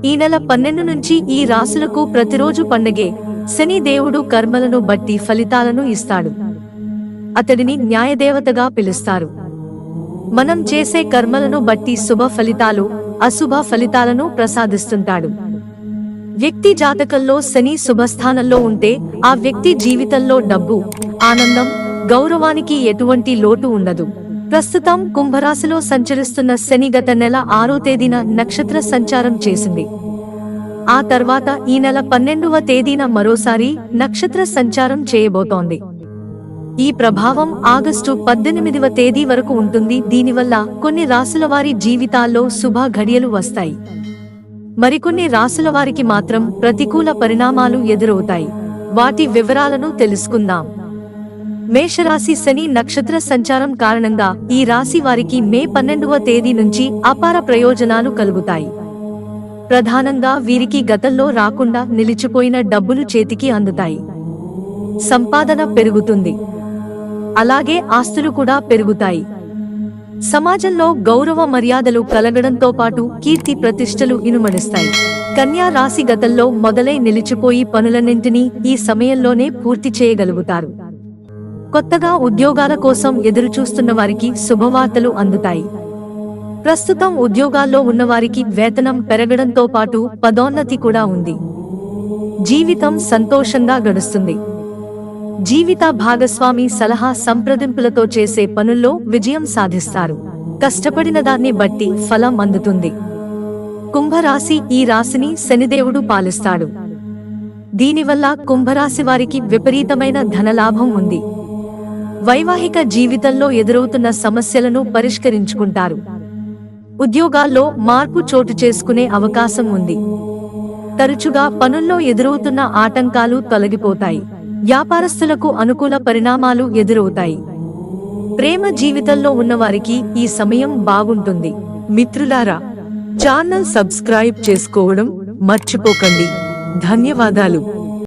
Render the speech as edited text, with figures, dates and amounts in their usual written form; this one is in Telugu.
ఈ నెల 12 నుంచి ఈ రాశులకు ప్రతిరోజు పండగే. శని దేవుడు కర్మలను బట్టి ఫలితాలను ఇస్తాడు. అతడిని న్యాయదేవతగా పిలుస్తారు. మనం చేసే కర్మలను బట్టి శుభ ఫలితాలు, అశుభ ఫలితాలను ప్రసాదిస్తుంటాడు. వ్యక్తి జాతకంలో శని శుభస్థానంలో ఉంటే ఆ వ్యక్తి జీవితంలో డబ్బు, ఆనందం, గౌరవానికి ఎటువంటి లోటు ఉండదు. ప్రస్తుతం కుంభరాశిలో సంచరిస్తున్న శని గత నెల 6వ తేదీన నక్షత్ర సంచారం చేసింది. ఆ తర్వాత ఈ నెల 12వ తేదీన మరోసారి నక్షత్ర సంచారం చేయబోతోంది. ఈ ప్రభావం ఆగస్టు 18వ తేదీ వరకు ఉంటుంది. దీనివల్ల కొన్ని రాశుల వారి జీవితాల్లో శుభ ఘడియలు వస్తాయి. మరికొన్ని రాశుల వారికి మాత్రం ప్రతికూల పరిణామాలు ఎదురవుతాయి. వాటి వివరాలను తెలుసుకుందాం. మేషరాశి శని నక్షత్ర సంచారం కారణంగా ఈ రాశి వారికి మే 12వ తేదీ నుంచి అపార ప్రయోజనాలు కలుగుతాయి. ప్రధానంగా వీరికి గతంలో రాకుండా నిలిచిపోయిన డబ్బులు చేతికి అందుతాయి. సంపాదన పెరుగుతుంది. అలాగే ఆస్తులు కూడా పెరుగుతాయి. సమాజంలో గౌరవ మర్యాదలు కలగడంతో పాటు కీర్తి ప్రతిష్టలు ఇనుమడిస్తాయి. కన్యా రాశి గతంలో మొదలై నిలిచిపోయి పనులన్నింటినీ ఈ సమయంలోనే పూర్తి చేయగలుగుతారు. కొత్తగా ఉద్యోగాల కోసం ఎదురుచూస్తున్న వారికి శుభవార్తలు అందుతాయి. ప్రస్తుతం ఉద్యోగాల్లో ఉన్నవారికి వేతనం పెరగడంతో పాటు పదోన్నతి కూడా ఉంది. జీవితం సంతోషంగా గడుస్తుంది. జీవిత భాగస్వామి సలహా సంప్రదింపులతో చేసే పనుల్లో విజయం సాధిస్తారు. కష్టపడిన దాన్ని బట్టి ఫలం అందుతుంది. కుంభరాశి ఈ రాశిని శనిదేవుడు పాలిస్తాడు. దీనివల్ల కుంభరాశి వారికి విపరీతమైన ధనలాభం ఉంది. వైవాహిక జీవితంలో ఎదురవుతున్న సమస్యలను పరిష్కరించుకుంటారు. ఉద్యోగాల్లో మార్పు చోటు చేసుకునే అవకాశం ఉంది. తరచుగా పనుల్లో ఎదురవుతున్న ఆటంకాలు తొలగిపోతాయి. వ్యాపారస్తులకు అనుకూల పరిణామాలు ఎదురవుతాయి. ప్రేమ జీవితంలో ఉన్నవారికి ఈ సమయం బాగుంటుంది. మిత్రులారా, ఛానల్ సబ్స్క్రైబ్ చేసుకోవడం మర్చిపోకండి. ధన్యవాదాలు.